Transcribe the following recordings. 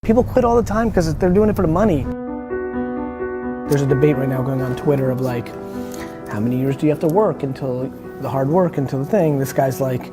People quit all the time because they're doing it for the money. There's a debate right now going on Twitter of like, how many years do you have to work until the hard work, until the thing? This guy's like,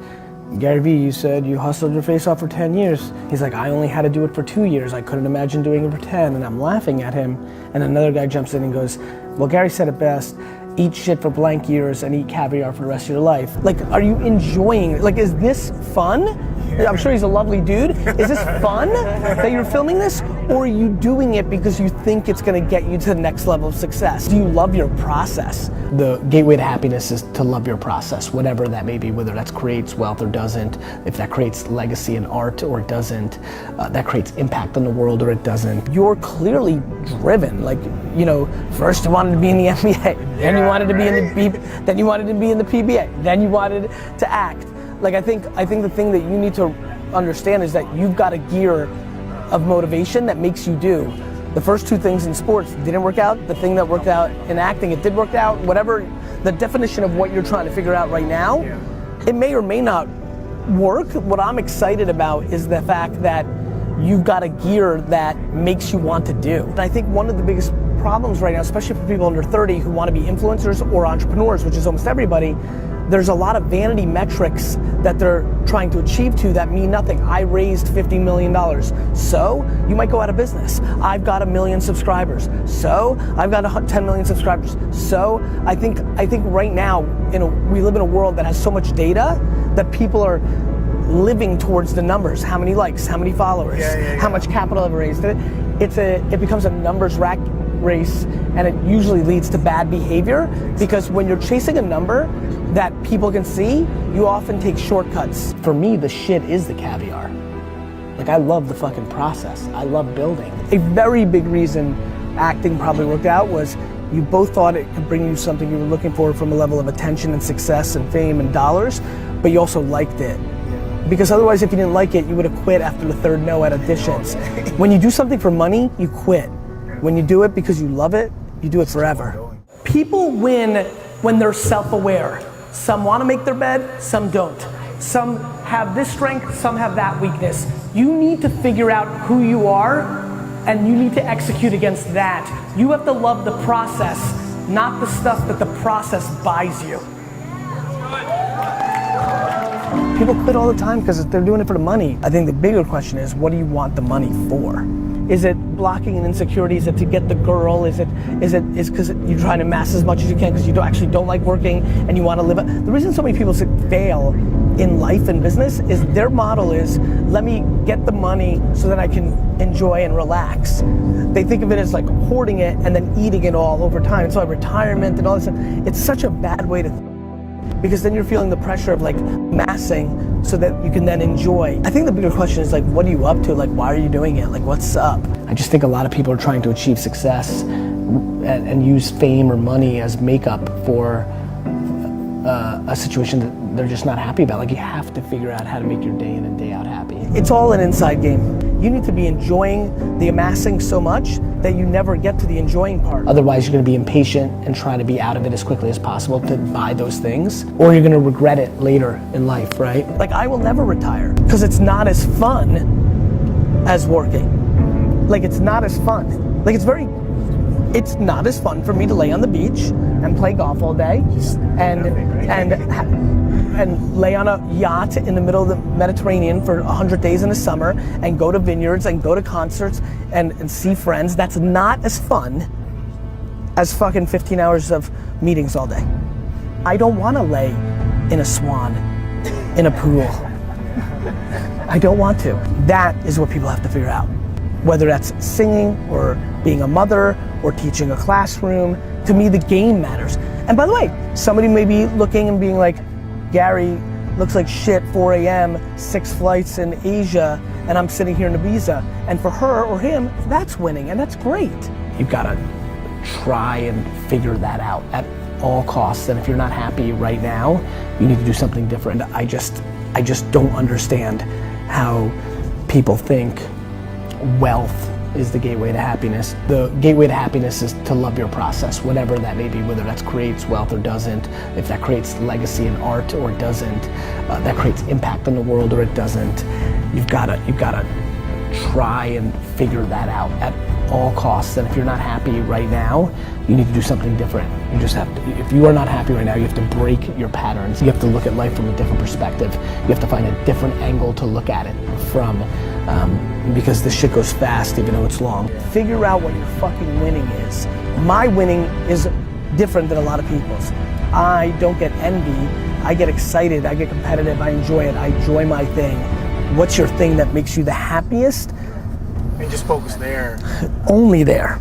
Gary Vee, you said you hustled your face off for 10 years. He's like, I only had to do it for 2 years. I couldn't imagine doing it for 10. And I'm laughing at him. And another guy jumps in and goes, well, Gary said it best. Eat shit for blank years and eat caviar for the rest of your life. Like, are you enjoying, like, is this fun? I'm sure he's a lovely dude. Is this fun that you're filming this? Or are you doing it because you think it's gonna get you to the next level of success? Do you love your process? The gateway to happiness is to love your process, whatever that may be, whether that creates wealth or doesn't, if that creates legacy in art or it doesn't, that creates impact on the world or it doesn't. You're clearly driven. Like, you know, first you wanted to be in the NBA, then you wanted to be in the then you wanted to be in the PBA, then you wanted to act. Like, I think the thing that you need to understand is that you've got a gear of motivation that makes you do. The first two things in sports didn't work out. The thing that worked out in acting, it did work out. Whatever the definition of what you're trying to figure out right now, it may or may not work. What I'm excited about is the fact that you've got a gear that makes you want to do. And I think one of the biggest problems right now, especially for people under 30 who want to be influencers or entrepreneurs, which is almost everybody, there's a lot of vanity metrics that they're trying to achieve to that mean nothing. I raised $50 million. So, you might go out of business. I've got 1 million subscribers. So, I've got 10 million subscribers. So, I think right now, we live in a world that has so much data that people are living towards the numbers. How many likes, how many followers, how much capital I've raised. It becomes a numbers race, and it usually leads to bad behavior, because when you're chasing a number that people can see, you often take shortcuts. For me, the shit is the caviar. Like, I love the fucking process. I love building. A very big reason acting probably worked out was you both thought it could bring you something you were looking for from a level of attention and success and fame and dollars, but you also liked it. Because otherwise, if you didn't like it, you would have quit after the third no at auditions. When you do something for money, you quit. When you do it because you love it, you do it forever. People win when they're self-aware. Some want to make their bed, some don't. Some have this strength, some have that weakness. You need to figure out who you are, and you need to execute against that. You have to love the process, not the stuff that the process buys you. People quit all the time because they're doing it for the money. I think the bigger question is, what do you want the money for? Is it blocking an insecurity? Is it to get the girl? Is it because you're trying to amass as much as you can because you actually don't like working and you want to live it? The reason so many people fail in life and business is their model is, let me get the money so that I can enjoy and relax. They think of it as like hoarding it and then eating it all over time. It's like retirement and all this stuff. It's such a bad way to think, because then you're feeling the pressure of like massing so that you can then enjoy. I think the bigger question is like, what are you up to? Like, why are you doing it? Like, what's up? I just think a lot of people are trying to achieve success and use fame or money as makeup for a situation that they're just not happy about. Like, you have to figure out how to make your day in and day out happy. It's all an inside game. You need to be enjoying the amassing so much that you never get to the enjoying part. Otherwise, you're gonna be impatient and try to be out of it as quickly as possible to buy those things, or you're gonna regret it later in life, right? Like, I will never retire because it's not as fun as working. Like, it's not as fun. Like, it's not as fun for me to lay on the beach and play golf all day and lay on a yacht in the middle of the Mediterranean for 100 days in the summer and go to vineyards and go to concerts and see friends. That's not as fun as fucking 15 hours of meetings all day. I don't want to lay in a swan in a pool. I don't want to. That is what people have to figure out. Whether that's singing or being a mother or teaching a classroom, to me the game matters. And by the way, somebody may be looking and being like, Gary looks like shit, 4 a.m., 6 flights in Asia, and I'm sitting here in Ibiza. And for her or him, that's winning, and that's great. You've gotta try and figure that out at all costs. And if you're not happy right now, you need to do something different. I just don't understand how people think wealth is the gateway to happiness. The gateway to happiness is to love your process, whatever that may be, whether that creates wealth or doesn't, if that creates legacy in art or it doesn't, that creates impact on the world or it doesn't. You've gotta try and figure that out at all costs. And if you're not happy right now, you need to do something different. You just have to, if you are not happy right now, you have to break your patterns. You have to look at life from a different perspective. You have to find a different angle to look at it from, because this shit goes fast even though it's long. Figure out what your fucking winning is. My winning is different than a lot of people's. I don't get envy, I get excited, I get competitive, I enjoy it, I enjoy my thing. What's your thing that makes you the happiest? And just focus there. Only there.